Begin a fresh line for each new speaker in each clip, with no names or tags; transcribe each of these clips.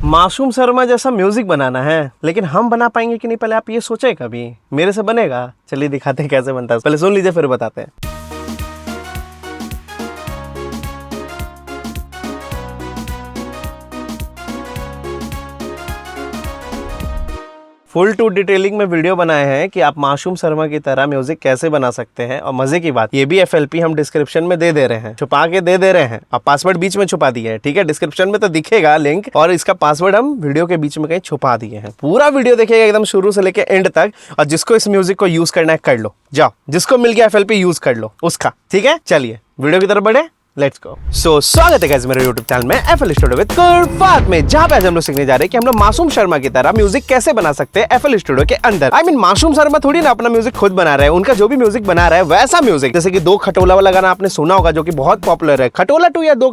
मासूम शर्मा जैसा म्यूजिक बनाना है, लेकिन हम बना पाएंगे कि नहीं पहले आप ये सोचे कभी? मेरे से बनेगा? चलिए दिखाते हैं कैसे बनता है, पहले सुन लीजिए फिर बताते हैं। फुल टू डिटेलिंग में वीडियो बनाए हैं कि आप मासूम शर्मा की तरह म्यूजिक कैसे बना सकते हैं। और मजे की बात, ये भी FLP हम डिस्क्रिप्शन में दे रहे हैं, छुपा के दे रहे हैं। अब पासवर्ड बीच में छुपा दिए हैं, ठीक है? डिस्क्रिप्शन में तो दिखेगा लिंक, और इसका पासवर्ड हम वीडियो के बीच में कहीं छुपा दिए हैं। पूरा वीडियो देखिएगा एकदम शुरू से लेके एंड तक, और जिसको इस म्यूजिक को यूज करना है कर लो, जाओ। जिसको मिल गया FLP यूज कर लो उसका, ठीक है? चलिए वीडियो की तरफ बढ़े, लेट्स गो। सो स्वागत है गाइस मेरे YouTube चैनल में FL स्टूडियो विद कुरफात में, जहां पे आज हम लोग सीखने जा रहे हैं कि हम लोग मासूम शर्मा की तरह म्यूजिक कैसे बना सकते हैं FL स्टूडियो के अंदर। I mean, मासूम शर्मा थोड़ी ना अपना म्यूजिक खुद बना रहे हैं, उनका जो भी म्यूजिक बना रहा है वैसा म्यूजिक, जैसे कि दो खटोला वाला गाना आपने सुना होगा जो कि बहुत पॉपुलर है, खटोला 2 या दो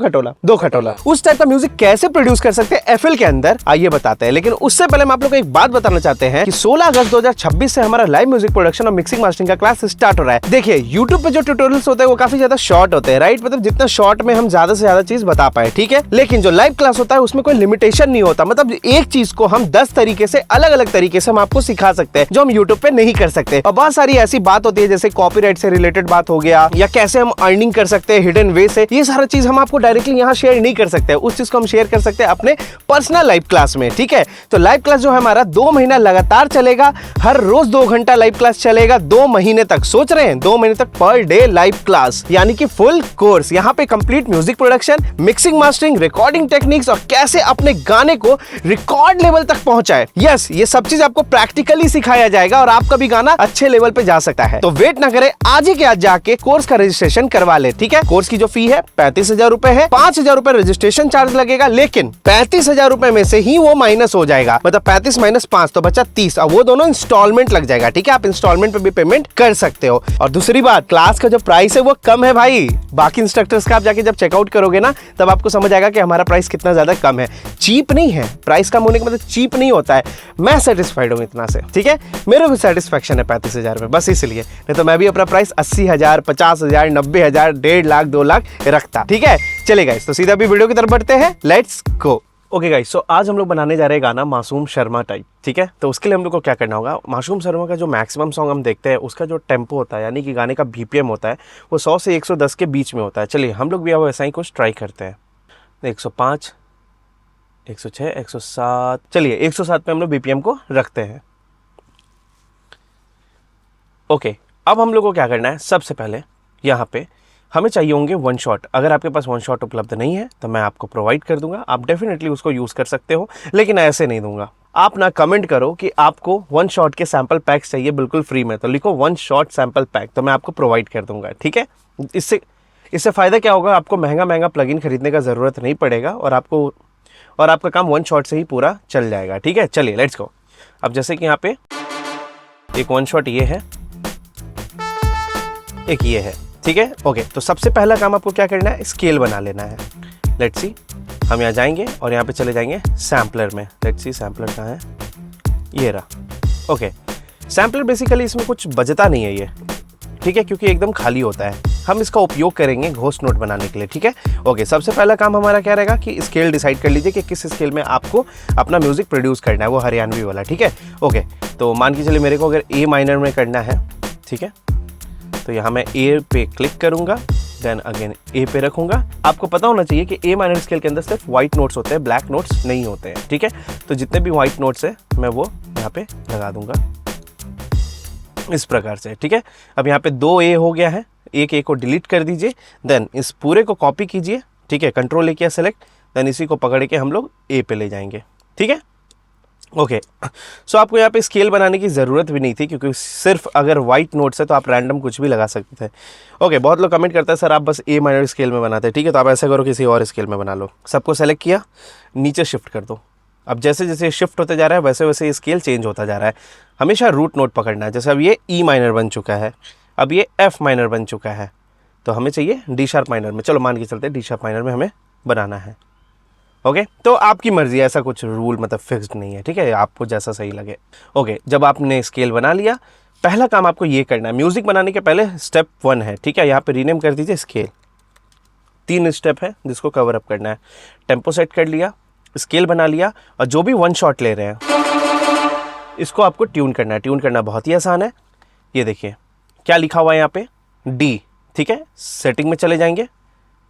खटोला, उस टाइप का म्यूजिक कैसे प्रोड्यूस कर सकते हैं FL के अंदर, आइए बताते हैं। लेकिन उससे पहले हम आप लोग को एक बात बताना चाहते हैं कि 16 अगस्त 2026 से हमारा लाइव म्यूजिक प्रोडक्शन और मिक्सिंग मास्टरिंग का क्लास स्टार्ट हो रहा है। देखिए YouTube पे जो ट्यूटोरियल्स होते हैं वो काफी ज्यादा शॉर्ट होते हैं, राइट? मतलब जितना शॉर्ट में हम ज्यादा से ज्यादा चीज बता पाए, ठीक है? लेकिन जो लाइव क्लास होता है उसमें कोई लिमिटेशन नहीं होता, मतलब एक चीज को हम 10 तरीके से, अलग अलग तरीके से हम आपको सिखा सकते हैं जो हम YouTube पे नहीं कर सकते। और बहुत सारी ऐसी बात होती है जैसे कॉपीराइट से रिलेटेड बात हो गया, या कैसे हम अर्निंग कर सकते हैं हिडन वे से, ये सारा चीज हम आपको डायरेक्टली यहाँ शेयर नहीं कर सकते। उस चीज को हम शेयर कर सकते हैं अपने पर्सनल लाइव क्लास में, ठीक है? तो लाइव क्लास जो है हमारा 2 महीना लगातार चलेगा, हर रोज 2 घंटा लाइव क्लास चलेगा 2 महीने तक। सोच रहे हैं 2 महीने तक पर डे लाइव क्लास, यानी कि फुल कोर्स। यहाँ पे complete music production, mixing mastering, recording techniques, और कैसे अपने गाने को रिकॉर्ड लेवल तक पहुंचाए। यस, ये सब चीज आपको प्रैक्टिकली सिखाया जाएगा और आपका भी गाना अच्छे लेवल पे जा सकता है। तो वेट ना करें, आज ही के आज जाके कोर्स का रजिस्ट्रेशन करवा ले, ठीक है? कोर्स की जो फी है 35,000 रुपए है, 5,000 रुपए रजिस्ट्रेशन चार्ज लगेगा, लेकिन 35,000 रुपए में से ही वो माइनस हो जाएगा, मतलब 35 माइनस 5 तो बचा 30, और वो दोनों इंस्टॉलमेंट लग जाएगा, ठीक है? आप इंस्टॉलमेंट पे भी पेमेंट कर सकते हो। और दूसरी बात, क्लास का जो प्राइस है वो कम है भाई। बाकी इंस्ट्रक्टर्स का आप जाके जब चेकआउट करोगे ना, तब आपको समझ आएगा कि हमारा प्राइस कितना ज्यादा कम है। चीप नहीं है, प्राइस कम होने का मतलब चीप नहीं होता है। मैं सेटिस्फाइड हूं इतना से, ठीक है? मेरे को सेटिस्फैक्शन है 35,000 में, बस इसलिए। नहीं तो मैं भी अपना प्राइस 80,000, 50,000, 90,000, 1.5 लाख, 2 लाख रखता, ठीक है? चलिए गाइस, तो सीधा भी वीडियो की तरफ बढ़ते हैं, लेट्स गो। ओके गाइस, सो आज हम लोग बनाने जा रहे हैं गाना मासूम शर्मा टाइप, ठीक है? तो उसके लिए हम लोग को क्या करना होगा, मासूम शर्मा का जो मैक्सिमम सॉन्ग हम देखते हैं उसका जो टेम्पो होता है, यानी कि गाने का BPM होता है, वो 100 से 110 के बीच में होता है। चलिए हम लोग भी अब वैसा ही कुछ ट्राई करते हैं। 105, 106, 107, चलिए 107 पे हम लोग BPM को रखते हैं। ओके, अब हम लोग को क्या करना है, सबसे पहले यहाँ पे हमें चाहिए होंगे 1 शॉट। अगर आपके पास 1 शॉट उपलब्ध नहीं है तो मैं आपको प्रोवाइड कर दूंगा, आप डेफिनेटली उसको यूज कर सकते हो, लेकिन ऐसे नहीं दूंगा। आप ना कमेंट करो कि आपको 1 शॉट के सैंपल पैक्स चाहिए बिल्कुल फ्री में, तो लिखो 1 शॉट सैंपल पैक, तो मैं आपको प्रोवाइड कर दूंगा, ठीक है? इससे फायदा क्या होगा, आपको महंगा खरीदने का जरूरत नहीं पड़ेगा, और आपका काम 1 शॉट से ही पूरा चल जाएगा, ठीक है? चलिए लेट्स गो। अब जैसे कि यहाँ पे एक 1 शॉट ये है, एक ये है, ठीक है? ओके, तो सबसे पहला काम आपको क्या करना है, स्केल बना लेना है। लेट्स सी, हम यहाँ जाएंगे और यहाँ पे चले जाएंगे सैम्पलर में। लेट्स सी सैम्पलर कहाँ है, ये रहा। ओके, सैम्पलर बेसिकली इसमें कुछ बजता नहीं है ये, ठीक है? क्योंकि एकदम खाली होता है। हम इसका उपयोग करेंगे घोस्ट नोट बनाने के लिए, ठीक है? ओके, सबसे पहला काम हमारा क्या रहेगा कि स्केल डिसाइड कर लीजिए कि किस स्केल में आपको अपना म्यूजिक प्रोड्यूस करना है, वो हरियाणवी वाला, ठीक है? ओके, तो मान के चलिए मेरे को अगर A माइनर में करना है, ठीक है? तो यहाँ मैं A पे क्लिक करूंगा, देन अगेन A पे रखूंगा। आपको पता होना चाहिए कि A माइनर स्केल के अंदर सिर्फ व्हाइट नोट्स होते हैं, ब्लैक नोट्स नहीं होते हैं, ठीक है? तो जितने भी व्हाइट नोट्स है मैं वो यहाँ पे लगा दूंगा इस प्रकार से, ठीक है? अब यहाँ पे 2 A हो गया है, एक A को डिलीट कर दीजिए, देन इस पूरे को कॉपी कीजिए, ठीक है? कंट्रोल A किया सेलेक्ट, देन इसी को पकड़ के हम लोग A पे ले जाएंगे, ठीक है? ओके, सो आपको यहाँ पे स्केल बनाने की ज़रूरत भी नहीं थी, क्योंकि सिर्फ अगर वाइट नोट्स है तो आप रैंडम कुछ भी लगा सकते थे। ओके, बहुत लोग कमेंट करते हैं सर आप बस A माइनर स्केल में बनाते हैं, ठीक है? तो आप ऐसा करो किसी और स्केल में बना लो। सबको सेलेक्ट किया, नीचे शिफ्ट कर दो। अब जैसे जैसे शिफ्ट होते जा रहा है वैसे वैसे स्केल चेंज होता जा रहा है। हमेशा रूट नोट पकड़ना है। जैसे अब ये E माइनर बन चुका है, अब ये F माइनर बन चुका है, तो हमें चाहिए D शार्प माइनर में। चलो मान के चलते D शार्प माइनर में हमें बनाना है। ओके, तो आपकी मर्जी, ऐसा कुछ रूल मतलब फिक्स्ड नहीं है, ठीक है? आपको जैसा सही लगे। ओके, जब आपने स्केल बना लिया, पहला काम आपको ये करना है, म्यूजिक बनाने के पहले स्टेप 1 है, ठीक है? यहाँ पे रीनेम कर दीजिए स्केल। 3 स्टेप है जिसको कवर अप करना है। टेम्पो सेट कर लिया, स्केल बना लिया और जो भी वन शॉट ले रहे हैं इसको आपको ट्यून करना है। ट्यून करना बहुत ही आसान है। ये देखिए क्या लिखा हुआ है यहाँ पे, डी। ठीक है, सेटिंग में चले जाएंगे।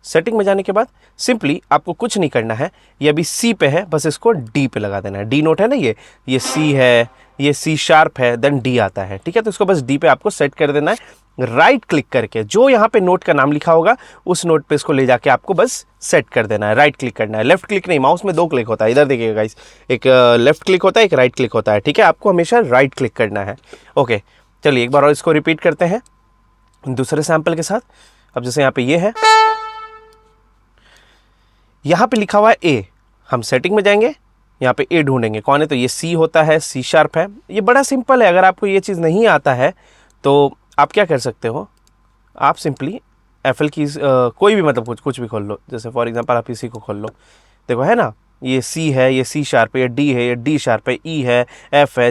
सेटिंग में जाने के बाद सिंपली आपको कुछ नहीं करना है, ये अभी सी पे है, बस इसको डी पे लगा देना है। डी नोट है ना, ये सी है, ये सी शार्प है, देन डी आता है। ठीक है, तो इसको बस डी पे आपको सेट कर देना है। राइट क्लिक करके जो यहाँ पे नोट का नाम लिखा होगा उस नोट पे इसको ले जाके आपको बस सेट कर देना है। राइट क्लिक करना है, लेफ्ट क्लिक नहीं, माउस में 2 क्लिक होता है। इधर देखिएगा गाइस, एक लेफ्ट क्लिक होता है, एक राइट क्लिक होता है। ठीक है, आपको हमेशा राइट क्लिक करना है। ओके, चलिए एक बार और इसको रिपीट करते हैं दूसरे सैंपल के साथ। अब जैसे यहाँ पे ये है, यहाँ पे लिखा हुआ है ए, हम सेटिंग में जाएंगे, यहाँ पे ए ढूंढेंगे कौन है, तो ये सी होता है, सी शार्प है। ये बड़ा सिंपल है। अगर आपको ये चीज़ नहीं आता है तो आप क्या कर सकते हो, आप सिंपली एफ एल की कोई भी मतलब कुछ भी खोल लो। जैसे फॉर एग्जांपल आप इसी को खोल लो, देखो है ना, ये सी है, ये सी शार्प है, ये डी है, ये डी शार्प है, ई है, एफ है,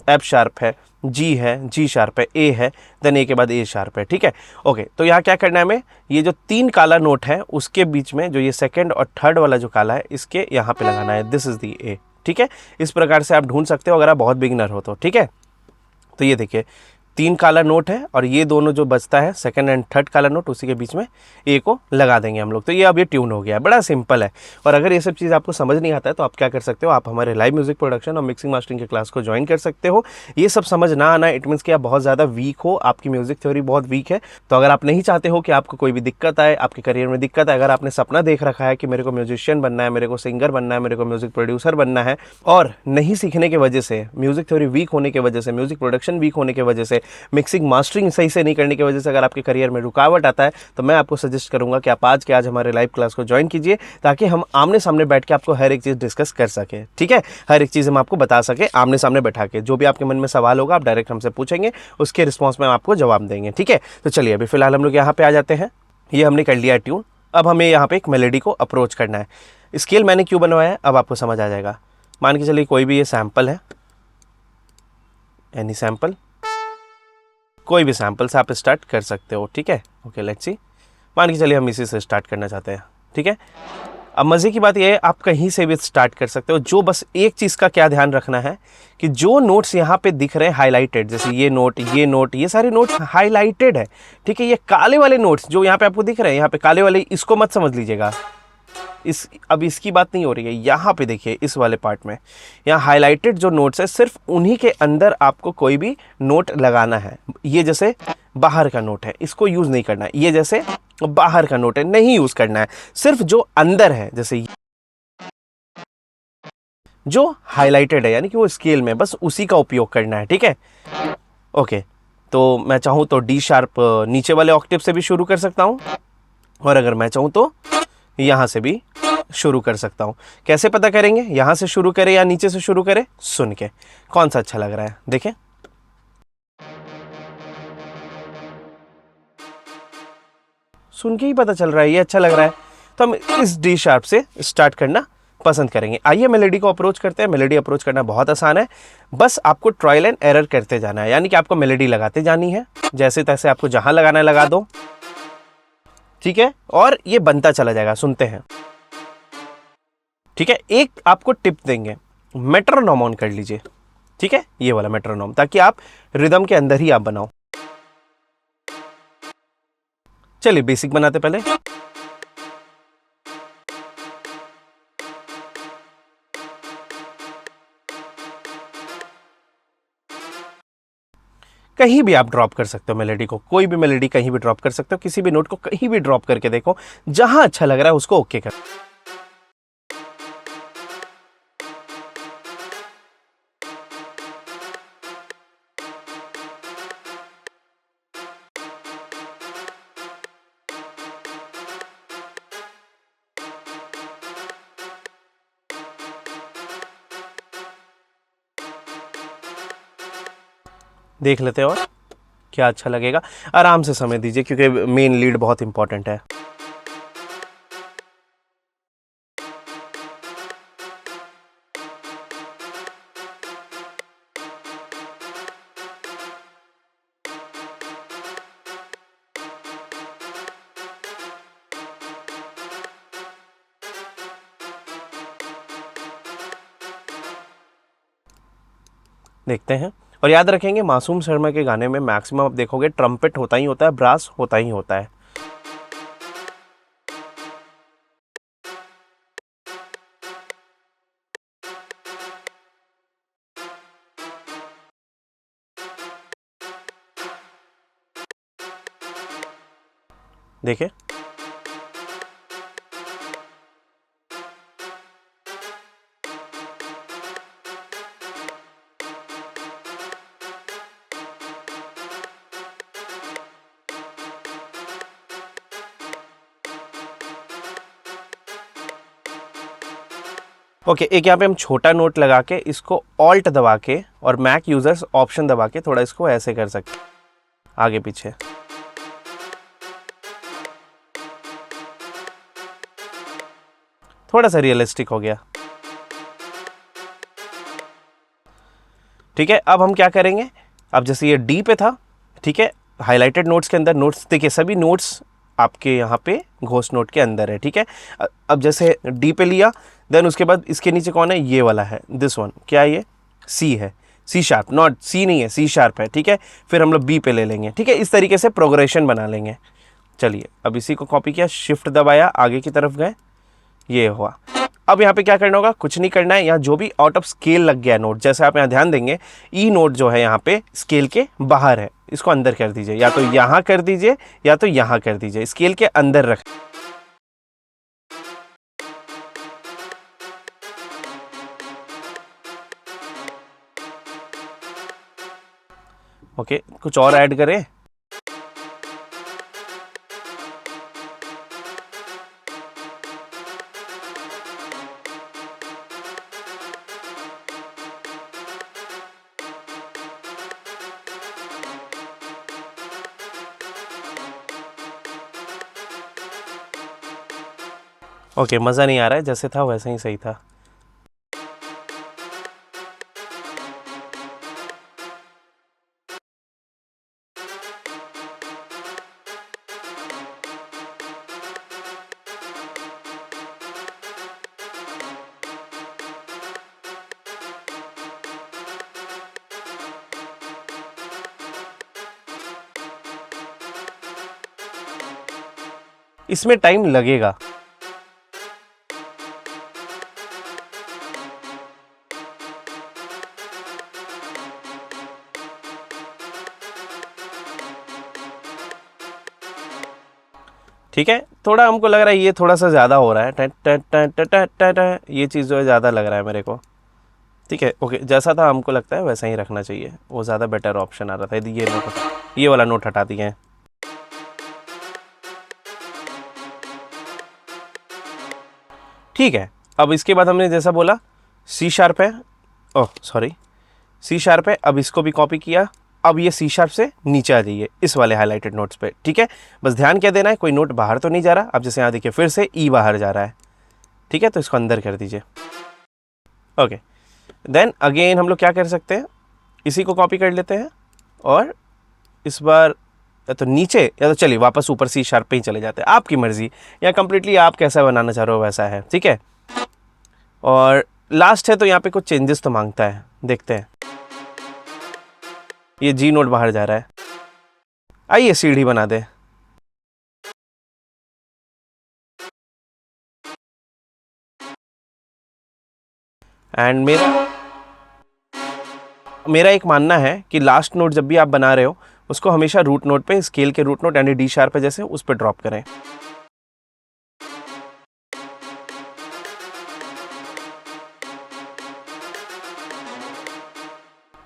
एफ शार्प है, जी है, जी शार्प है, ए है, देन ए के बाद ए शार्प है। ठीक है, ओके। तो यहाँ क्या करना है हमें, ये जो 3 काला नोट है उसके बीच में जो ये सेकंड और थर्ड वाला जो काला है इसके यहाँ पे लगाना है, दिस इज दी ए। ठीक है, इस प्रकार से आप ढूंढ सकते हो अगर आप बहुत बिगिनर हो तो। ठीक है, तो ये देखिए 3 काला नोट है और ये दोनों जो बचता है सेकंड एंड थर्ड काला नोट, उसी के बीच में ए को लगा देंगे हम लोग। तो ये अब ये ट्यून हो गया है, बड़ा सिंपल है। और अगर ये सब चीज़ आपको समझ नहीं आता है तो आप क्या कर सकते हो, आप हमारे लाइव म्यूजिक प्रोडक्शन और मिक्सिंग मास्टरिंग के क्लास को ज्वाइन कर सकते हो। ये सब समझ ना आना इट मीन्स कि आप बहुत ज़्यादा वीक हो, आपकी म्यूजिक थ्योरी बहुत वीक है। तो अगर आप नहीं चाहते हो कि आपको कोई भी दिक्कत आए, आपके करियर में दिक्कत है, अगर आपने सपना देख रखा है कि मेरे को म्यूजिशियन बनना है, मेरे को सिंगर बनना है, मेरे को म्यूजिक प्रोड्यूसर बनना है, और नहीं सीखने की वजह से, म्यूजिक थ्योरी वीक होने की वजह से, म्यूजिक प्रोडक्शन वीक होने की वजह से, मिक्सिंग मास्टरिंग सही से नहीं करने की वजह से अगर आपके करियर में रुकावट आता है, तो मैं आपको सजेस्ट करूंगा कि आप आज के आज हमारे लाइव क्लास को ज्वाइन कीजिए, ताकि हम आमने सामने बैठ के आपको हर एक चीज़ डिस्कस कर सके। ठीक है, हर एक चीज़ हम आपको बता सके आमने सामने बैठा के। जो भी आपके मन में सवाल होगा आप डायरेक्ट हमसे पूछेंगे, उसके रिस्पॉन्स में हम आपको जवाब देंगे। ठीक है, तो चलिए अभी फिलहाल हम लोग यहाँ पे आ जाते हैं। ये हमने कर लिया ट्यून। अब हमें यहाँ पे एक मेलेडी को अप्रोच करना है। स्केल मैंने क्यों बनवाया है अब आपको समझ आ जाएगा। मान के चलिए कोई भी ये सैंपल है, एनी सैंपल, कोई भी सैंपल से आप स्टार्ट कर सकते हो। ठीक है, ओके लेट्स सी। मान के चलिए हम इसी से स्टार्ट करना चाहते हैं। ठीक है, अब मज़े की बात यह है आप कहीं से भी स्टार्ट कर सकते हो। जो बस एक चीज़ का क्या ध्यान रखना है कि जो नोट्स यहाँ पे दिख रहे हैं हाईलाइटेड, जैसे ये नोट, ये नोट, ये सारे नोट्स हाईलाइटेड है। ठीक है, ये काले वाले नोट्स जो यहाँ पे आपको दिख रहे हैं, यहाँ पे काले वाले, इसको मत समझ लीजिएगा। अब इसकी बात नहीं हो रही है। यहाँ पे देखिए इस वाले पार्ट में, यहाँ हाईलाइटेड जो नोट्स है सिर्फ उन्हीं के अंदर आपको कोई भी नोट लगाना है। ये जैसे बाहर का नोट है, इसको यूज़ नहीं करना है। ये जैसे बाहर का नोट है, नहीं यूज़ करना है। सिर्फ जो अंदर है, जैसे जो हाईलाइटेड है यानी कि वो स्केल में, बस उसी का उपयोग करना है। ठीक है, ओके। तो मैं चाहूँ तो डी शार्प नीचे वाले ऑक्टेव से भी शुरू कर सकता हूँ, और अगर मैं चाहूँ तो यहाँ से भी शुरू कर सकता हूँ। कैसे पता करेंगे यहाँ से शुरू करें या नीचे से शुरू करें? सुन के कौन सा अच्छा लग रहा है देखें। सुन के ही पता चल रहा है ये अच्छा लग रहा है, तो हम इस डी शार्प से स्टार्ट करना पसंद करेंगे। आइए मेलेडी को अप्रोच करते हैं। मेलेडी अप्रोच करना बहुत आसान है, बस आपको ट्रायल एंड एरर करते जाना है। यानी कि आपको मेलेडी लगाते जानी है, जैसे तैसे आपको जहां लगाना है लगा दो। ठीक है, और ये बनता चला जाएगा। सुनते हैं। ठीक है, एक आपको टिप देंगे, मेट्रोनॉम ऑन कर लीजिए। ठीक है, ये वाला मेट्रोनॉम, ताकि आप रिदम के अंदर ही आप बनाओ। चलिए बेसिक बनाते पहले। कहीं भी आप ड्रॉप कर सकते हो मेलेडी को, कोई भी मेलेडी कहीं भी ड्रॉप कर सकते हो। किसी भी नोट को कहीं भी ड्रॉप करके देखो, जहां अच्छा लग रहा है उसको ओके कर। देख लेते हैं और क्या अच्छा लगेगा। आराम से समय दीजिए क्योंकि मेन लीड बहुत इंपॉर्टेंट है। देखते हैं। और याद रखेंगे मासूम शर्मा के गाने में मैक्सिमम आप देखोगे ट्रम्पेट होता ही होता है, ब्रास होता ही होता है। देखिए ओके, एक यहाँ पे हम छोटा नोट लगा के इसको ऑल्ट दबा के और मैक यूजर्स ऑप्शन दबा के थोड़ा इसको ऐसे कर सकते हैं, आगे पीछे। थोड़ा सा रियलिस्टिक हो गया। ठीक है, अब हम क्या करेंगे, अब जैसे ये डी पे था, ठीक है, हाईलाइटेड नोट्स के अंदर नोट्स देखिए, सभी नोट्स आपके यहाँ पे घोष नोट के अंदर है। ठीक है, अब जैसे डी पे लिया, देन उसके बाद इसके नीचे कौन है, ये वाला है, दिस वन, क्या है ये, सी है, सी शार्प, नॉट सी नहीं है, सी शार्प है। ठीक है, फिर हम लोग बी पे ले लेंगे। ठीक है, इस तरीके से प्रोग्रेशन बना लेंगे। चलिए, अब इसी को कॉपी किया, शिफ्ट दबाया, आगे की तरफ गए, ये हुआ। अब यहाँ पे क्या करना होगा, कुछ नहीं करना है, यहाँ जो भी आउट ऑफ स्केल लग गया नोट, जैसे आप यहाँ ध्यान देंगे ई नोट जो है यहाँ पे स्केल के बाहर है, इसको अंदर कर दीजिए, या तो यहाँ कर दीजिए या तो यहाँ कर दीजिए, स्केल के अंदर रख। ओके, कुछ और ऐड करें। ओके, मज़ा नहीं आ रहा है, जैसे था वैसे ही सही था। इसमें टाइम लगेगा। ठीक है, थोड़ा हमको लग रहा है ये थोड़ा सा ज़्यादा हो रहा है, ट ट ट ट ट ट ट, ये चीज़ जो है ज़्यादा लग रहा है मेरे को। ठीक है, ओके, जैसा था हमको लगता है वैसा ही रखना चाहिए, वो ज़्यादा बेटर ऑप्शन आ रहा था। यदि ये नोट, ये वाला नोट हटा दिए हैं। ठीक है, अब इसके बाद हमने जैसा बोला सी शार्प है, ओह सॉरी, सी शार्प है, अब इसको भी कॉपी किया। अब ये सी शार्प से नीचे आ जाइए इस वाले हाईलाइटेड नोट्स पे। ठीक है, बस ध्यान क्या देना है, कोई नोट बाहर तो नहीं जा रहा। अब जैसे यहाँ देखिए फिर से ई बाहर जा रहा है। ठीक है, तो इसको अंदर कर दीजिए। ओके, देन अगेन हम लोग क्या कर सकते हैं, इसी को कॉपी कर लेते हैं और इस बार या तो नीचे या तो चलिए वापस ऊपर सी शार्प पे ही चले जाते हैं, आपकी मर्जी, या कंप्लीटली आप कैसा बनाना चाह रहे हो वैसा है। ठीक है, और लास्ट है तो यहाँ पे कुछ चेंजेस तो मांगता है, देखते हैं। ये जी नोट बाहर जा रहा है, आइए सीढ़ी बना दे। एंड मेरा एक मानना है कि लास्ट नोट जब भी आप बना रहे हो उसको हमेशा रूट नोट पे, स्केल के रूट नोट यानी डी शार्प है जैसे, उस पर ड्रॉप करें।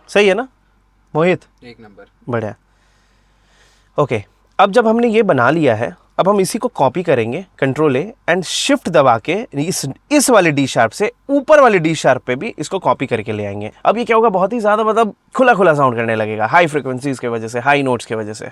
सही है ना मोहित,
एक नंबर,
बढ़िया। ओके, अब जब हमने ये बना लिया है, अब हम इसी को कॉपी करेंगे, कंट्रोल ए एंड शिफ्ट दबा के इस वाले डी शार्प से ऊपर वाले डी शार्प पे भी इसको कॉपी करके ले आएंगे। अब ये क्या होगा, बहुत ही ज्यादा मतलब खुला खुला साउंड करने लगेगा, हाई फ्रिक्वेंसीज की वजह से, हाई नोट्स की वजह से।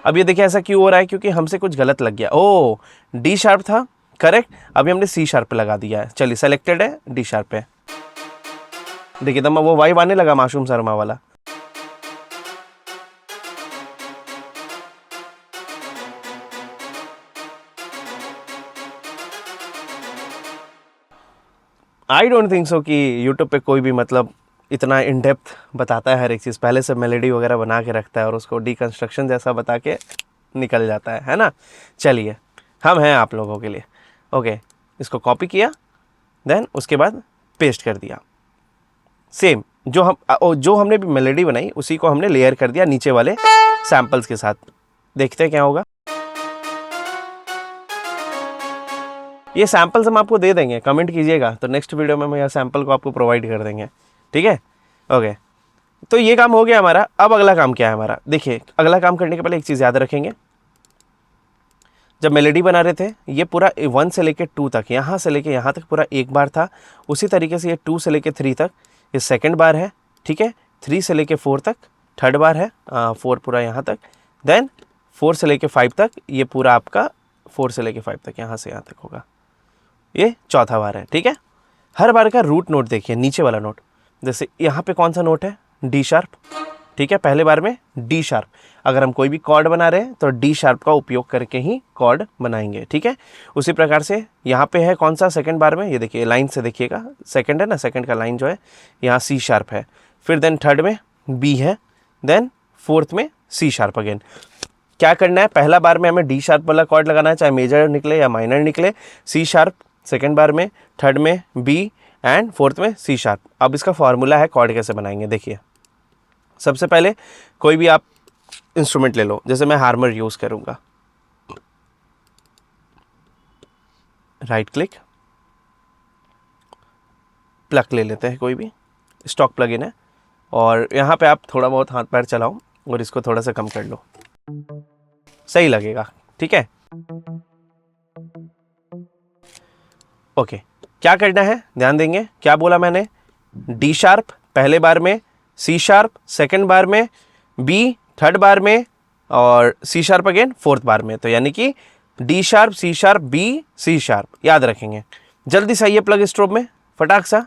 अब ये देखिए ऐसा क्यों हो रहा है, क्योंकि हमसे कुछ गलत लग गया। ओ, डी शार्प था करेक्ट, अभी हमने सी शार्प पे लगा दिया है। चलिए, सेलेक्टेड है, डी शार्प पे देखिए, तब वो वाइब आने लगा मासूम शर्मा वाला। आई डोंट थिंक सो कि यूट्यूब पे कोई भी मतलब इतना इन डेप्थ बताता है हर एक चीज़, पहले से मेलोडी वगैरह बना के रखता है और उसको डीकंस्ट्रक्शन जैसा बता के निकल जाता है ना। चलिए, हम हैं आप लोगों के लिए। ओके, इसको कॉपी किया, देन उसके बाद पेस्ट कर दिया। सेम जो हमने भी मेलोडी बनाई उसी को हमने लेयर कर दिया नीचे वाले सैंपल्स के साथ। देखते हैं क्या होगा। ये सैंपल्स हम आपको दे देंगे, कमेंट कीजिएगा तो नेक्स्ट वीडियो में हम यह सैंपल को आपको प्रोवाइड कर देंगे, ठीक है। ओके, तो ये काम हो गया हमारा। अब अगला काम क्या है हमारा, देखिए अगला काम करने के पहले एक चीज़ याद रखेंगे। जब मेलोडी बना रहे थे ये पूरा 1 से लेके 2 तक, यहाँ से लेके यहाँ तक पूरा एक बार था। उसी तरीके से ये 2 से लेके 3 तक ये सेकंड बार है, ठीक है। 3 से लेके 4 तक थर्ड बार है, 4 पूरा यहाँ तक। देन 4 से लेके 5 तक ये पूरा आपका 4 से लेके 5 तक यहाँ से यहाँ तक होगा, ये चौथा बार है, ठीक है। हर बार का रूट नोट देखिए, नीचे वाला नोट। जैसे यहाँ पे कौन सा नोट है, डी शार्प, ठीक है। पहले बार में डी शार्प। अगर हम कोई भी कॉर्ड बना रहे हैं तो डी शार्प का उपयोग करके ही कॉर्ड बनाएंगे, ठीक है। उसी प्रकार से यहाँ पे है कौन सा, सेकंड बार में, ये देखिए लाइन से देखिएगा, सेकंड है ना, सेकंड का लाइन जो है यहाँ सी शार्प है। फिर देन थर्ड में बी है, देन फोर्थ में सी शार्प अगेन। क्या करना है, पहला बार में हमें डी शार्प वाला कॉर्ड लगाना है, चाहे मेजर निकले या माइनर निकले। सी शार्प सेकंड बार में, थर्ड में बी एंड फोर्थ में सी शार्प। अब इसका फॉर्मूला है कॉर्ड कैसे बनाएंगे, देखिए। सबसे पहले कोई भी आप इंस्ट्रूमेंट ले लो, जैसे मैं हार्मर यूज़ करूँगा। राइट क्लिक, प्लग ले लेते हैं, कोई भी स्टॉक प्लग इन है, और यहाँ पे आप थोड़ा बहुत हाथ पैर चलाओ और इसको थोड़ा सा कम कर लो, सही लगेगा, ठीक है। ओके, क्या करना है ध्यान देंगे, क्या बोला मैंने, डी शार्प पहले बार में, सी शार्प सेकंड बार में, बी थर्ड बार में, और C sharp again fourth bar में। तो यानी कि D sharp, C sharp, B, C sharp, याद रखेंगे। जल्दी से आइए प्लग स्ट्रोब में फटाक सा,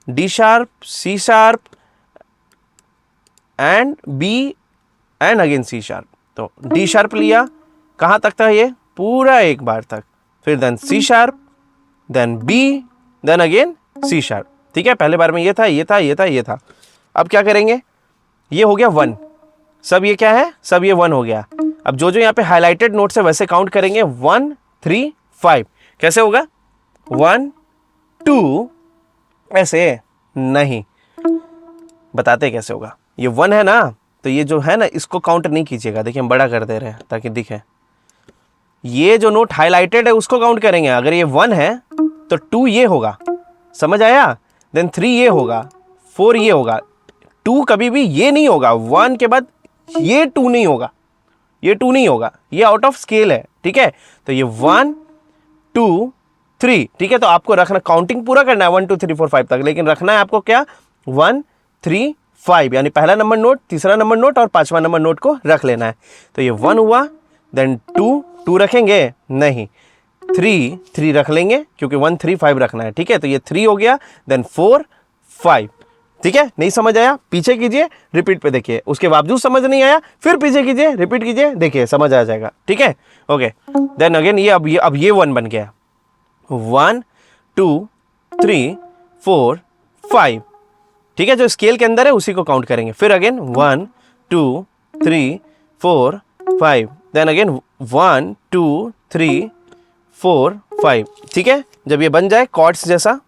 D sharp, C sharp and B and again C sharp. तो डी शार्प लिया, कहाँ तक था ये, पूरा एक बार तक। फिर then C sharp, then B, then again C sharp, ठीक है। पहले बार में ये था, ये था, ये था, ये था। अब क्या करेंगे, ये हो गया 1, सब ये क्या है, सब ये 1 हो गया। अब जो जो यहाँ पे हाईलाइटेड नोट्स है वैसे काउंट करेंगे, 1 3 5। कैसे होगा, 1 2, ऐसे नहीं, बताते कैसे होगा। ये 1 है ना, तो ये जो है ना इसको काउंट नहीं कीजिएगा, देखिए हम बड़ा कर दे रहे हैं ताकि दिखे। ये जो नोट हाईलाइटेड है उसको काउंट करेंगे। अगर ये 1 है तो 2 ये होगा, समझ आया। देन 3 ये होगा, 4 ये होगा। 2 कभी भी ये नहीं होगा, 1 के बाद ये 2 नहीं होगा, ये 2 नहीं होगा, ये आउट ऑफ स्केल है, ठीक है। तो ये 1 2 3, ठीक है। तो आपको रखना, काउंटिंग पूरा करना है 1 2 3 4 5 तक, लेकिन रखना है आपको क्या, 1 3 5, यानी पहला नंबर नोट, तीसरा नंबर नोट और पांचवा नंबर नोट को रख लेना है। तो ये 1 हुआ, देन 2 रखेंगे नहीं, 3 रख लेंगे क्योंकि 1 3 5 रखना है, ठीक है। तो ये 3 हो गया, देन 4 5, ठीक है। नहीं समझ आया पीछे कीजिए, रिपीट पे देखिए, उसके बावजूद समझ नहीं आया फिर पीछे कीजिए, रिपीट कीजिए, देखिए समझ आ जाएगा, ठीक है। ओके, देन अगेन ये अब ये 1 बन गया, 1 2 3 4 5, ठीक है। जो स्केल के अंदर है उसी को काउंट करेंगे। फिर अगेन 1 2 3 4 5, देन अगेन 1 2 3 4 5, ठीक है। जब ये बन जाए कॉर्ड्स जैसा,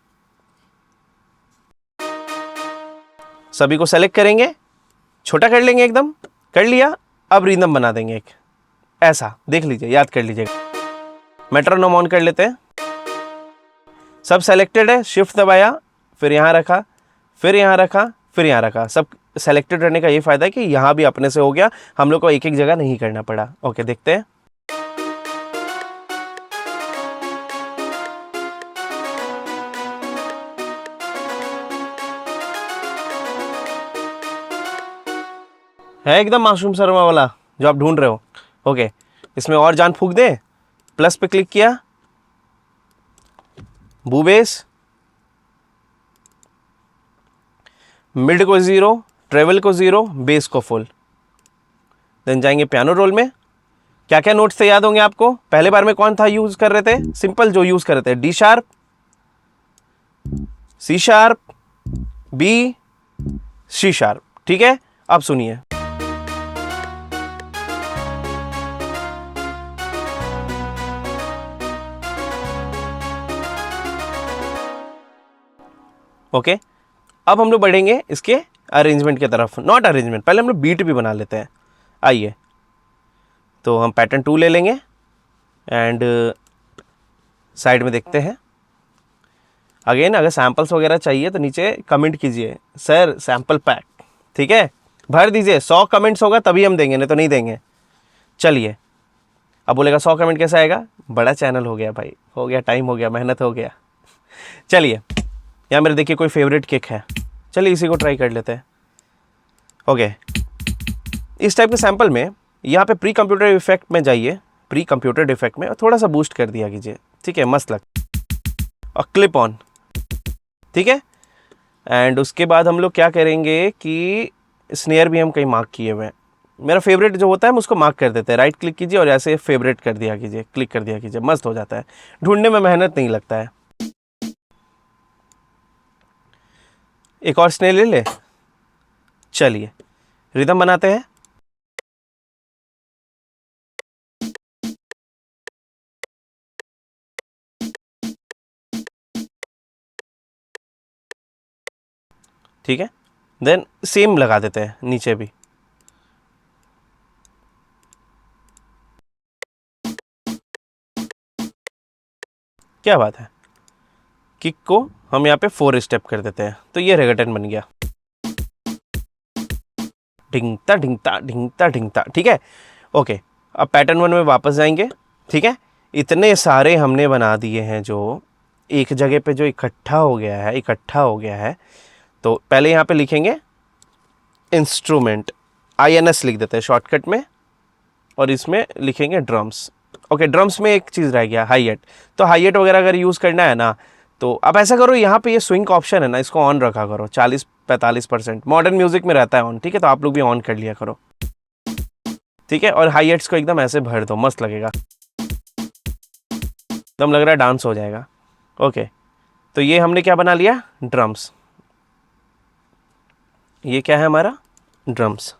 सभी को सेलेक्ट करेंगे, छोटा कर लेंगे, एकदम कर लिया। अब रिदम बना देंगे एक ऐसा, देख लीजिए, याद कर लीजिएगा। मेट्रोनोम ऑन कर लेते हैं, सब सेलेक्टेड है, शिफ्ट दबाया, फिर यहाँ रखा, फिर यहाँ रखा, फिर यहाँ रखा। सब सेलेक्टेड रहने का ये फायदा है कि यहाँ भी अपने से हो गया, हम लोग को एक एक जगह नहीं करना पड़ा। ओके, देखते हैं। है एकदम मासूम शर्मा वाला जो आप ढूंढ रहे हो। ओके, इसमें और जान फूंक दे, प्लस पे क्लिक किया, बू बेस, मिड को 0, ट्रेवल को 0, बेस को फुल। देन जाएंगे पियानो रोल में। क्या क्या नोट्स थे याद होंगे आपको, पहले बार में कौन था यूज कर रहे थे, सिंपल जो यूज कर रहे थे, D sharp, C sharp, B, C sharp. ठीक है, अब सुनिए। ओके, अब हम लोग बढ़ेंगे इसके अरेंजमेंट की तरफ, नॉट अरेंजमेंट, पहले हम लोग बीट भी बना लेते हैं। आइए, तो हम पैटर्न 2 ले लेंगे एंड साइड में देखते हैं। अगेन अगर सैम्पल्स वगैरह चाहिए तो नीचे कमेंट कीजिए, सर सैम्पल पैक, ठीक है, भर दीजिए। 100 कमेंट्स होगा तभी हम देंगे, नहीं तो नहीं देंगे। चलिए, अब बोलेगा 100 कमेंट कैसे आएगा, बड़ा चैनल हो गया भाई, हो गया, टाइम हो गया, मेहनत हो गया। चलिए, यहाँ मेरे देखिए कोई फेवरेट किक है, चलिए इसी को ट्राई कर लेते हैं। ओके, इस टाइप के सैंपल में यहाँ पे प्री कंप्यूटर इफेक्ट में जाइए, प्री कंप्यूटर इफेक्ट में थोड़ा सा बूस्ट कर दिया कीजिए, ठीक है, मस्त लग। और क्लिप ऑन, ठीक है। एंड उसके बाद हम लोग क्या करेंगे कि स्नेयर भी हम कहीं मार्क किए हुए हैं। मेरा फेवरेट जो होता है हम उसको मार्क कर देते हैं, राइट क्लिक कीजिए और ऐसे फेवरेट कर दिया कीजिए, क्लिक कर दिया कीजिए, मस्त हो जाता है, ढूंढने में मेहनत नहीं लगता है। एक और स्नेयर ले ले, चलिए रिदम बनाते हैं। ठीक है, देन सेम लगा देते हैं नीचे भी। क्या बात है, किक को हम यहाँ पे 4 स्टेप कर देते हैं, तो ये रेगेटन बन गया, ढिंगता ढिंगता ढिंगता ढिंगता। ठीक है, ओके, अब पैटर्न 1 में वापस जाएंगे। ठीक है, इतने सारे हमने बना दिए हैं जो एक जगह पे जो इकट्ठा हो गया है। तो पहले यहाँ पे लिखेंगे इंस्ट्रूमेंट, INS लिख देते हैं शॉर्टकट में, और इसमें लिखेंगे ड्रम्स। ओके, ड्रम्स में एक चीज़ रह गया, हाई एट। तो हाई एट वगैरह अगर यूज़ करना है ना, तो अब ऐसा करो, यहाँ पे ये स्विंग का ऑप्शन है ना, इसको ऑन रखा करो, 40-45%। मॉडर्न म्यूजिक में रहता है ऑन, ठीक है, तो आप लोग भी ऑन कर लिया करो, ठीक है। और हाई एट्स को एकदम ऐसे भर दो, मस्त लगेगा, एकदम लग रहा है डांस हो जाएगा। ओके, तो ये हमने क्या बना लिया, ड्रम्स। ये क्या है हमारा, ड्रम्स।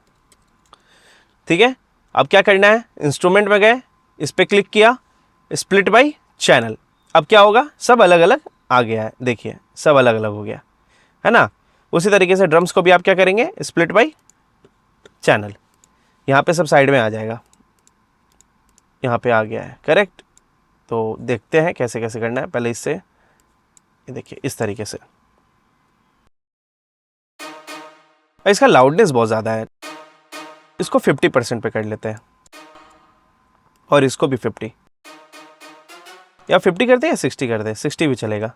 ठीक है, अब क्या करना है, इंस्ट्रूमेंट में गए, इस पर क्लिक किया, स्प्लिट बाय चैनल। अब क्या होगा, सब अलग अलग आ गया है, देखिए सब अलग अलग हो गया है ना। उसी तरीके से ड्रम्स को भी आप क्या करेंगे, स्प्लिट बाय चैनल, यहाँ पे सब साइड में आ जाएगा, यहाँ पे आ गया है, करेक्ट। तो देखते हैं कैसे कैसे करना है। पहले इससे, ये देखिए इस तरीके से, इसका लाउडनेस बहुत ज़्यादा है, इसको 50% पे कर लेते हैं, और इसको भी 50, या 50 करते हैं या 60 कर दे, 60 भी चलेगा,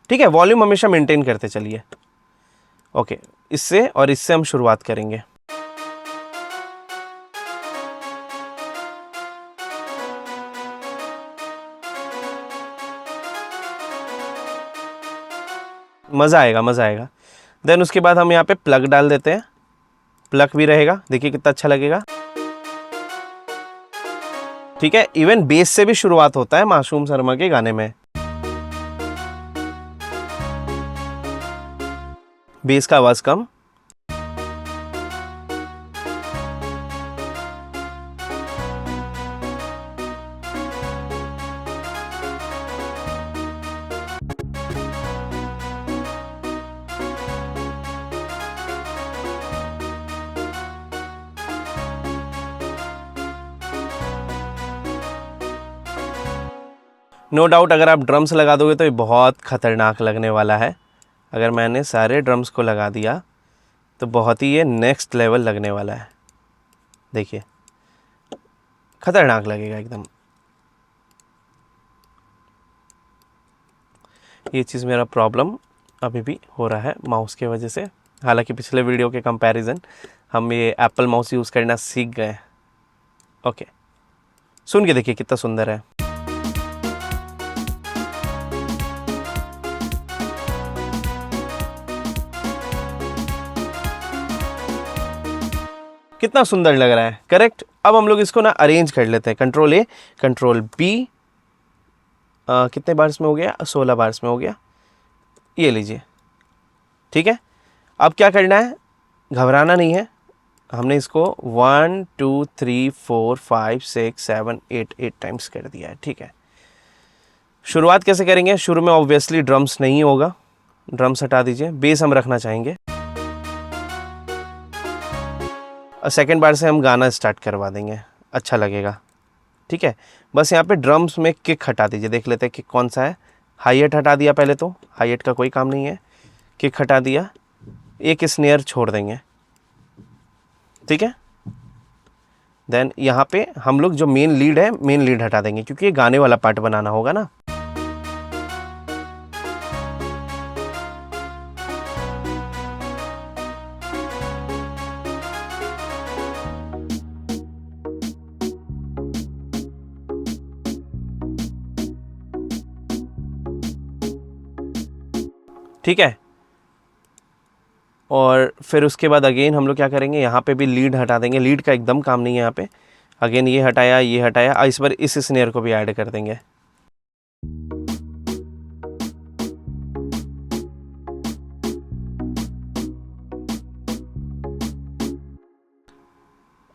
ठीक है। वॉल्यूम हमेशा मेंटेन करते चलिए। ओके, इससे और इससे हम शुरुआत करेंगे। मज़ा आएगा, मज़ा आएगा। देन उसके बाद हम यहाँ पे प्लग डाल देते हैं, प्लग भी रहेगा, देखिए कितना अच्छा लगेगा, ठीक है। इवन बेस से भी शुरुआत होता है मासूम शर्मा के गाने में, बेस का आवाज कम, नो डाउट अगर आप ड्रम्स लगा दोगे तो ये बहुत ख़तरनाक लगने वाला है। अगर मैंने सारे ड्रम्स को लगा दिया तो बहुत ही ये नेक्स्ट लेवल लगने वाला है, देखिए ख़तरनाक लगेगा एकदम। ये चीज़ मेरा प्रॉब्लम अभी भी हो रहा है माउस के वजह से, हालांकि पिछले वीडियो के कंपैरिजन हम ये एप्पल माउस यूज़ करना सीख गए। ओके, सुन के देखिए कितना सुंदर है। कितना सुंदर लग रहा है, करेक्ट। अब हम लोग इसको ना अरेंज कर लेते हैं, कंट्रोल A कंट्रोल B, कितने बार्स में हो गया, 16 बार्स में हो गया। ये लीजिए, ठीक है। अब क्या करना है, घबराना नहीं है, हमने इसको 1 2 3 4 5 6 7 8 टाइम्स कर दिया है, ठीक है। शुरुआत कैसे करेंगे, शुरू में ऑब्वियसली ड्रम्स नहीं होगा, ड्रम्स हटा दीजिए, बेस हम रखना चाहेंगे। और सेकेंड बार से हम गाना स्टार्ट करवा देंगे, अच्छा लगेगा, ठीक है। बस यहाँ पे ड्रम्स में किक हटा दीजिए, देख लेते हैं किक कौन सा है। हाई हेट हटा दिया पहले, तो हाई हेट का कोई काम नहीं है, किक हटा दिया, एक स्नेयर छोड़ देंगे, ठीक है। देन यहाँ पे हम लोग जो मेन लीड है, मेन लीड हटा देंगे, क्योंकि ये गाने वाला पार्ट बनाना होगा ना। ठीक है। और फिर उसके बाद अगेन हम लोग क्या करेंगे, यहाँ पे भी लीड हटा देंगे, लीड का एकदम काम नहीं है यहाँ पे। अगेन ये हटाया, ये हटाया, इस बार इस स्नेयर को भी ऐड कर देंगे।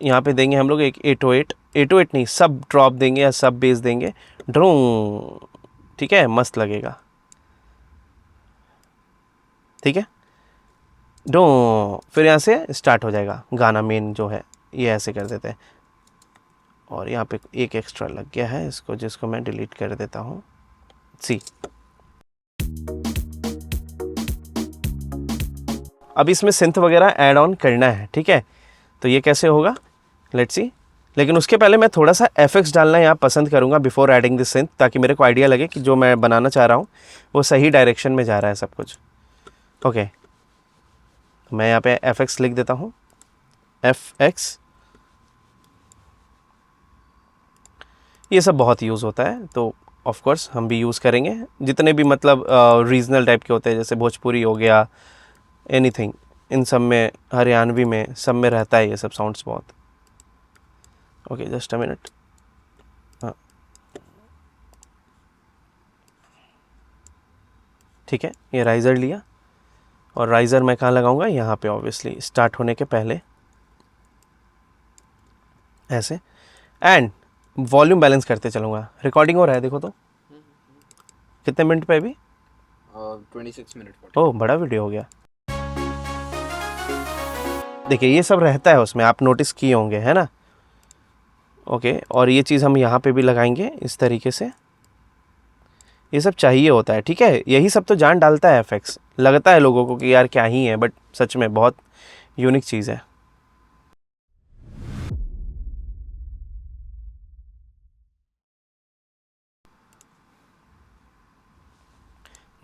यहाँ पे देंगे हम लोग एक 808, 808 नहीं, सब ड्रॉप देंगे या सब बेस देंगे, ड्रूम, ठीक है, मस्त लगेगा, ठीक है। डो, फिर यहाँ से स्टार्ट हो जाएगा गाना, मेन जो है ये ऐसे कर देते हैं। और यहाँ पे एक एक्स्ट्रा लग गया है इसको, जिसको मैं डिलीट कर देता हूँ, सी। अब इसमें सिंथ वगैरह ऐड ऑन करना है, ठीक है। तो ये कैसे होगा, लेट्स सी। लेकिन उसके पहले मैं थोड़ा सा एफेक्ट्स डालना यहाँ पसंद करूँगा बिफोर एडिंग दिस सिंथ, ताकि मेरे को आइडिया लगे कि जो मैं बनाना चाह रहा हूँ वो सही डायरेक्शन में जा रहा है सब कुछ। ओके, तो मैं यहाँ पे एफेक्ट्स लिख देता हूँ, एफएक्स, ये सब बहुत यूज़ होता है, तो ऑफ कोर्स हम भी यूज़ करेंगे। जितने भी मतलब रीजनल टाइप के होते हैं, जैसे भोजपुरी हो गया, एनीथिंग, इन सब में, हरियाणवी में, सब में रहता है ये सब साउंड्स बहुत। Okay, just a minute. हाँ, ठीक है, ये राइज़र लिया, और राइज़र मैं कहाँ लगाऊंगा, यहाँ पे ऑब्वियसली स्टार्ट होने के पहले, ऐसे। एंड वॉल्यूम बैलेंस करते चलूँगा। रिकॉर्डिंग हो रहा है, देखो तो कितने मिनट पे अभी,
26 मिनट।
ओह, बड़ा वीडियो हो गया। देखिए ये सब रहता है उसमें, आप नोटिस किए होंगे, है ना। ओके, और ये चीज़ हम यहाँ पे भी लगाएंगे इस तरीके से, ये सब चाहिए होता है, ठीक है। यही सब तो जान डालता है एफेक्ट्स। लगता है लोगों को कि यार क्या ही है, बट सच में बहुत यूनिक चीज़ है।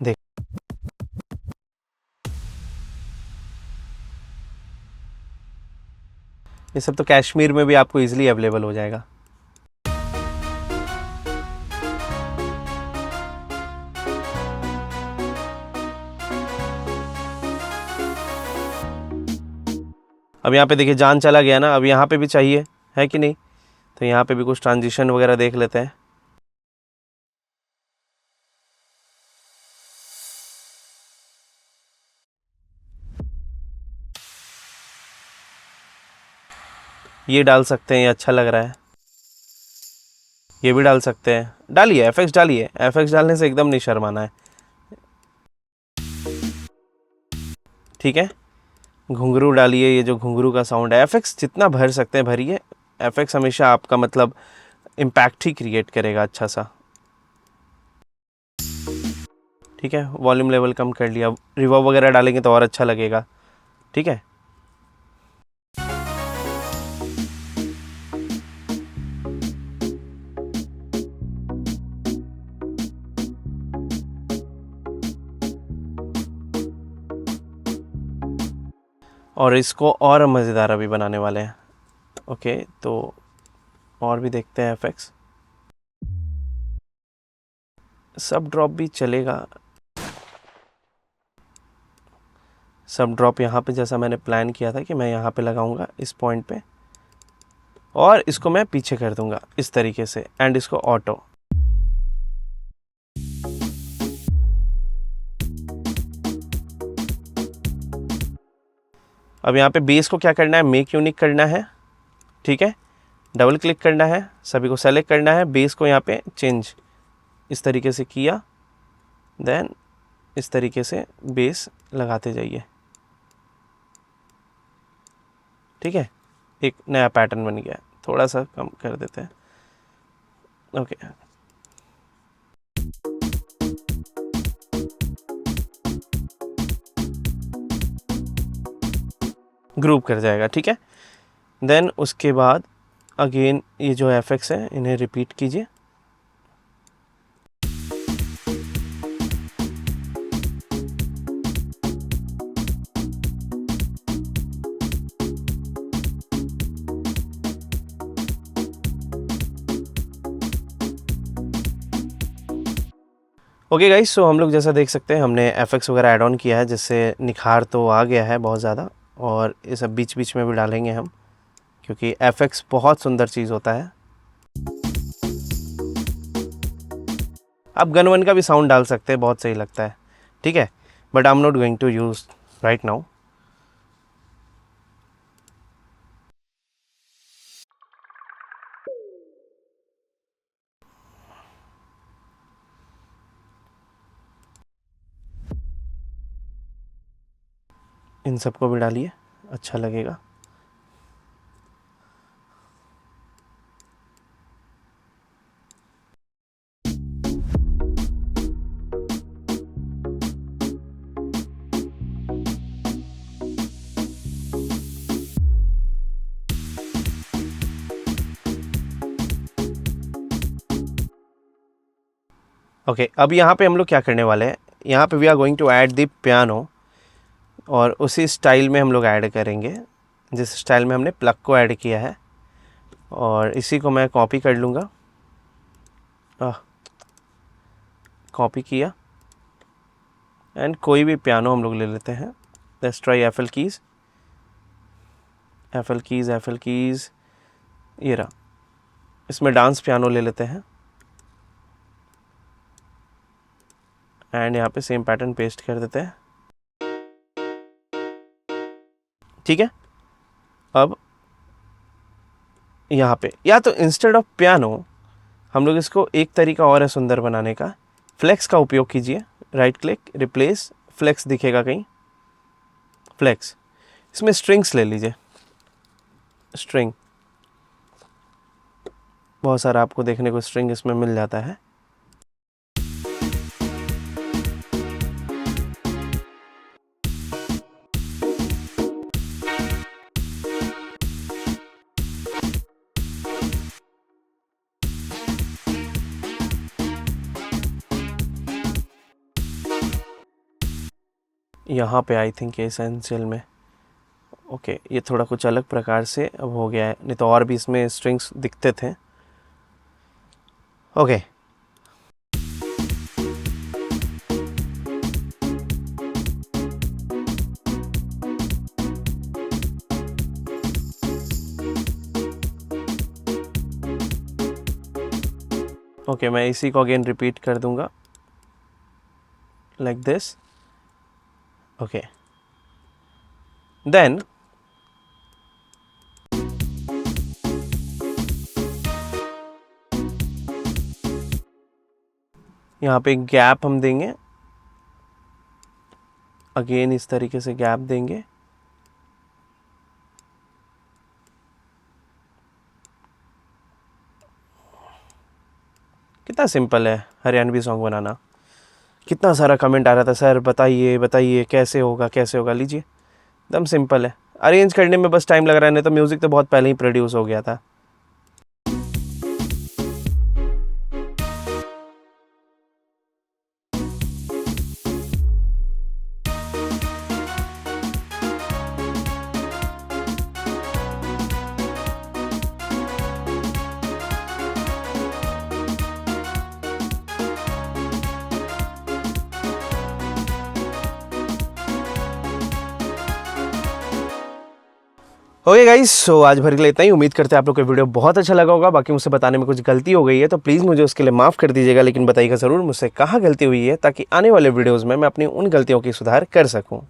देख, ये सब तो कश्मीर में भी आपको इजीली अवेलेबल हो जाएगा। अब यहाँ पे देखिए जान चला गया ना, अब यहाँ पे भी चाहिए, है कि नहीं। तो यहाँ पे भी कुछ ट्रांजिशन वगैरह देख लेते हैं। ये डाल सकते हैं, ये अच्छा लग रहा है, ये भी डाल सकते हैं। डालिए एफएक्स, डालिए, एफएक्स डालने से एकदम नहीं शर्माना है, ठीक है। घुंघरू डालिए, ये जो घुंघरू का साउंड है, एफएक्स जितना भर सकते हैं भरिए। एफएक्स हमेशा आपका मतलब इम्पैक्ट ही क्रिएट करेगा अच्छा सा, ठीक है। वॉल्यूम लेवल कम कर लिया, रिवर्ब वगैरह डालेंगे तो और अच्छा लगेगा, ठीक है। और इसको और मज़ेदार अभी बनाने वाले हैं। ओके, तो और भी देखते हैं एफएक्ट्स। सब ड्रॉप भी चलेगा, सब ड्रॉप यहाँ पे जैसा मैंने प्लान किया था कि मैं यहाँ पे लगाऊंगा इस पॉइंट पे, और इसको मैं पीछे कर दूंगा इस तरीके से, एंड इसको ऑटो। अब यहाँ पे बेस को क्या करना है, मेक यूनिक करना है, ठीक है, डबल क्लिक करना है, सभी को सेलेक्ट करना है, बेस को यहाँ पे चेंज इस तरीके से किया, देन इस तरीके से बेस लगाते जाइए, ठीक है, एक नया पैटर्न बन गया। थोड़ा सा कम कर देते हैं, ओके। ग्रुप कर जाएगा, ठीक है। देन उसके बाद अगेन ये जो एफेक्ट्स हैं इन्हें रिपीट कीजिए, ओके गाइस। सो हम लोग जैसा देख सकते हैं हमने एफेक्ट्स वगैरह ऐड ऑन किया है, जिससे निखार तो आ गया है बहुत ज़्यादा, और ये सब बीच बीच में भी डालेंगे हम, क्योंकि एफेक्ट्स बहुत सुंदर चीज़ होता है। आप गन वन का भी साउंड डाल सकते हैं, बहुत सही लगता है, ठीक है, but I am not going to use right now. इन सबको भी डालिए, अच्छा लगेगा। ओके अब यहाँ पे हम लोग क्या करने वाले हैं, यहाँ पे we are going to add the piano, और उसी स्टाइल में हम लोग ऐड करेंगे जिस स्टाइल में हमने प्लग को ऐड किया है, और इसी को मैं कॉपी कर लूँगा, कॉपी किया, एंड कोई भी पियानो हम लोग ले लेते हैं। Let's try FL keys, FL keys, FL keys, ये रहा, इसमें डांस पियानो ले लेते हैं, एंड यहाँ पे सेम पैटर्न पेस्ट कर देते हैं, ठीक है। अब यहाँ पे या तो इंस्टेड ऑफ पियानो हम लोग इसको एक तरीका और है सुंदर बनाने का, फ्लेक्स का उपयोग कीजिए, राइट क्लिक, रिप्लेस, फ्लेक्स दिखेगा कहीं, फ्लेक्स, इसमें स्ट्रिंग्स ले लीजिए, स्ट्रिंग, बहुत सारा आपको देखने को स्ट्रिंग इसमें मिल जाता है। यहाँ पे आई थिंक एसेंशियल में, ओके ये थोड़ा कुछ अलग प्रकार से अब हो गया है, नहीं तो और भी इसमें स्ट्रिंग्स दिखते थे, ओके। ओके मैं इसी को अगेन रिपीट कर दूंगा लाइक दिस, ओके। देन यहाँ पे गैप हम देंगे, अगेन इस तरीके से गैप देंगे, कितना सिंपल है हरियाणवी सॉन्ग बनाना। कितना सारा कमेंट आ रहा था, सर बताइए बताइए कैसे होगा कैसे होगा, लीजिए एकदम सिंपल है, अरेंज करने में बस टाइम लग रहा है, नहीं तो म्यूज़िक तो बहुत पहले ही प्रोड्यूस हो गया था। ओके गाइस, सो आज भर के लिए इतना ही। उम्मीद करते हैं आप लोग को वीडियो बहुत अच्छा लगा होगा। बाकी मुझसे बताने में कुछ गलती हो गई है तो प्लीज़ मुझे उसके लिए माफ़ कर दीजिएगा, लेकिन बताइएगा ज़रूर मुझसे कहाँ गलती हुई है, ताकि आने वाले वीडियोज़ में मैं अपनी उन गलतियों की सुधार कर सकूँ।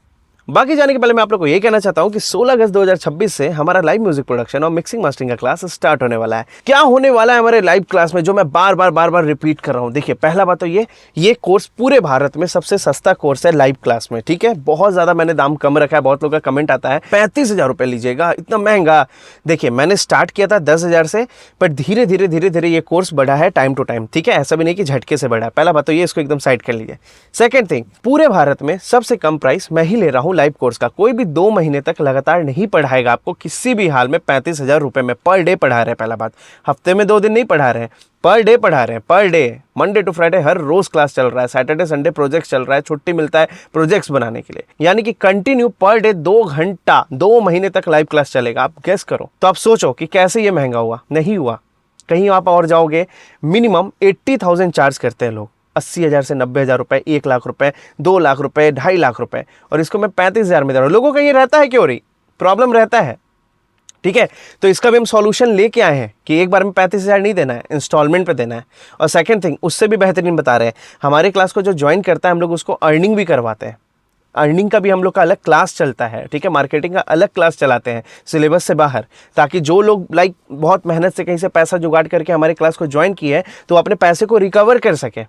बाकी जाने के पहले मैं आप लोग को ये कहना चाहता हूँ कि 16 अगस्त 2026 से हमारा लाइव म्यूजिक प्रोडक्शन और मिक्सिंग मास्टरिंग का क्लास स्टार्ट होने वाला है। क्या होने वाला है हमारे लाइव क्लास में, जो मैं बार बार रिपीट कर रहा हूँ। देखिए, पहला बात तो ये कोर्स पूरे भारत में सबसे सस्ता कोर्स है लाइव क्लास में, ठीक है। बहुत ज़्यादा मैंने दाम कम रखा है, बहुत लोगों का कमेंट आता है 35,000 रुपये लीजिएगा, इतना महंगा। देखिए, मैंने स्टार्ट किया था 10,000 से, पर धीरे धीरे ये कोर्स बढ़ा है टाइम टू टाइम, ठीक है। ऐसा भी नहीं कि झटके से बढ़ा है। पहला बात तो ये, इसको एकदम साइड कर लीजिए। सेकंड थिंग, पूरे भारत में सबसे कम प्राइस मैं ही ले रहा हूँ लाइव कोर्स का। कोई भी 2 महीने तक लगातार नहीं पढ़ाएगा आपको किसी भी हाल में 35,000 रुपये में। पर डे पढ़ा रहे हैं, पहला बात, हफ्ते में 2 दिन नहीं पढ़ा रहे हैं, पर डे पढ़ा रहे हैं, per day, Monday to Friday हर रोज क्लास चल रहा है, सैटरडे संडे प्रोजेक्ट्स चल रहा है, छुट्टी मिलता है प्रोजेक्ट्स बनाने के लिए, यानी कि कंटिन्यू पर डे 2 घंटा 2 महीने तक लाइव क्लास चलेगा। आप गेस करो। तो आप सोचो कि कैसे ये महंगा हुआ। नहीं हुआ। कहीं आप और जाओगे, मिनिमम 80,000 चार्ज करते हैं लोग, 80,000 से 90,000 रुपये, 1 लाख रुपए, 2 लाख रुपए, 2.5 लाख रुपए, और इसको मैं 35,000 में दे रहा हूँ। लोगों का ये रहता है, क्यों रही प्रॉब्लम रहता है, ठीक है। तो इसका भी हम सॉल्यूशन लेके आए हैं कि एक बार में 35,000 नहीं देना है, इंस्टॉलमेंट पे देना है। और सेकंड थिंग, उससे भी बेहतरीन बता रहे हैं, हमारे क्लास को जो ज्वाइन करता है हम लोग उसको अर्निंग भी करवाते हैं। अर्निंग का भी हम लोग का अलग क्लास चलता है, ठीक है। मार्केटिंग का अलग क्लास चलाते हैं सिलेबस से बाहर, ताकि जो लोग बहुत मेहनत से कहीं से पैसा जुगाड़ करके हमारे क्लास को ज्वाइन किए हैं तो अपने पैसे को रिकवर कर सके।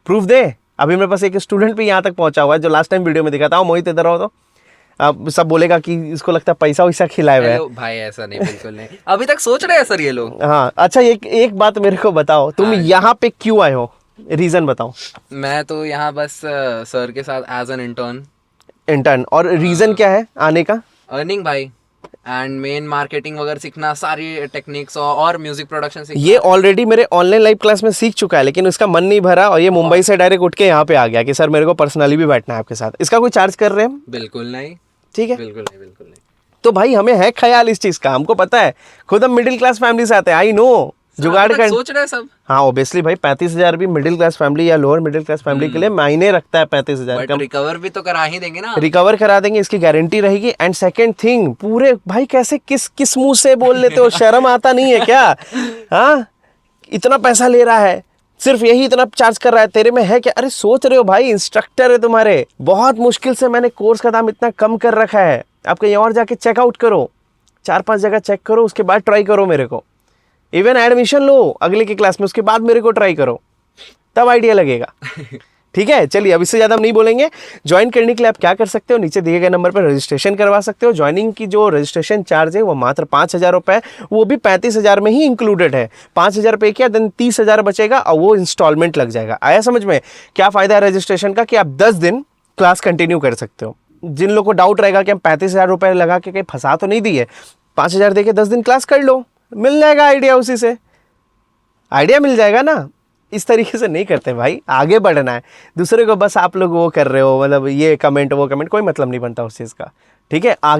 प्रूफ दे। अभी मेरे पास एक स्टूडेंट भी यहाँ तक पहुँचा हुआ है, जो लास्ट टाइम वीडियो में दिखा था। मोहित इधर आओ, तो अब सब बोलेगा कि इसको लगता है पैसा वैसा खिलाए हुए हैं।
भाई ऐसा नहीं, बिल्कुल नहीं। अभी तक सोच रहे हैं सर ये लोग।
हाँ, अच्छा, एक बात मेरे को बताओ, तुम यहाँ पे क्यों आए हो, रीजन बताओ।
मैं तो यहाँ बस सर के साथ एज एन
इंटर्न। और रीजन क्या है आने का?
अर्निंग भाई, एंड मेन मार्केटिंग वगैरह सीखना, सारी टेक्निक्स और म्यूजिक प्रोडक्शन सीखना।
ये ऑलरेडी मेरे ऑनलाइन लाइव क्लास में सीख चुका है, लेकिन उसका मन नहीं भरा और ये मुंबई से डायरेक्ट उठ के यहाँ पे आ गया कि सर मेरे को पर्सनली भी बैठना है आपके साथ। इसका कोई चार्ज कर रहे हैं हम?
बिल्कुल नहीं।
ठीक है,
बिल्कुल नहीं, बिल्कुल नहीं।
तो भाई हमें है ख्याल इस चीज का, हमको पता है, खुद हम मिडिल क्लास फैमिली से आते हैं, आई नो। जुगाड़ कर
सोच रहे हैं सब।
हाँ, ऑब्वियसली भाई, 35,000 भी मिडिल क्लास फैमिली या लोअर मिडिल क्लास फैमिली के लिए मायने रखता है। 35,000
बट रिकवर भी तो करा ही देंगे ना।
रिकवर करा देंगे, इसकी गारंटी रहेगी। एंड सेकंड थिंग, पूरे भाई कैसे किस मुंह से बोल लेते हो, शर्म आता नहीं है क्या? हाँ, इतना पैसा ले रहा है, सिर्फ यही इतना चार्ज कर रहा है, तेरे में है क्या? अरे सोच रहे हो भाई, इंस्ट्रक्टर है तुम्हारे, बहुत मुश्किल से मैंने कोर्स का दाम इतना कम कर रखा है। आप कहीं और जाके चेकआउट करो, 4-5 जगह चेक करो, उसके बाद ट्राई करो मेरे को। इवन एडमिशन लो अगले की क्लास में, उसके बाद मेरे को ट्राई करो, तब आइडिया लगेगा। ठीक है, चलिए अब इससे ज़्यादा हम नहीं बोलेंगे। ज्वाइन करने के लिए आप क्या कर सकते हो, नीचे दिए गए नंबर पर रजिस्ट्रेशन करवा सकते हो। ज्वाइनिंग की जो रजिस्ट्रेशन चार्ज है वो मात्र 5,000 रुपये, वो भी 35,000 में ही इंक्लूडेड है। 5,000 रुपये किया, देन 30,000 बचेगा और वो इंस्टॉलमेंट लग जाएगा। आया समझ में? क्या फ़ायदा है रजिस्ट्रेशन का कि आप 10 दिन क्लास कंटिन्यू कर सकते हो। जिन लोगों को डाउट रहेगा कि हम 35,000 रुपये लगा के कहीं फंसा तो नहीं दिए, 5,000 दे के 10 दिन क्लास कर लो, मिल जाएगा आइडिया, उसी से आइडिया मिल जाएगा ना। इस तरीके से नहीं करते भाई, आगे बढ़ना है। दूसरे को बस आप लोग वो कर रहे हो, मतलब ये कमेंट वो कमेंट, कोई मतलब नहीं बनता उस चीज़ का, ठीक है। आगे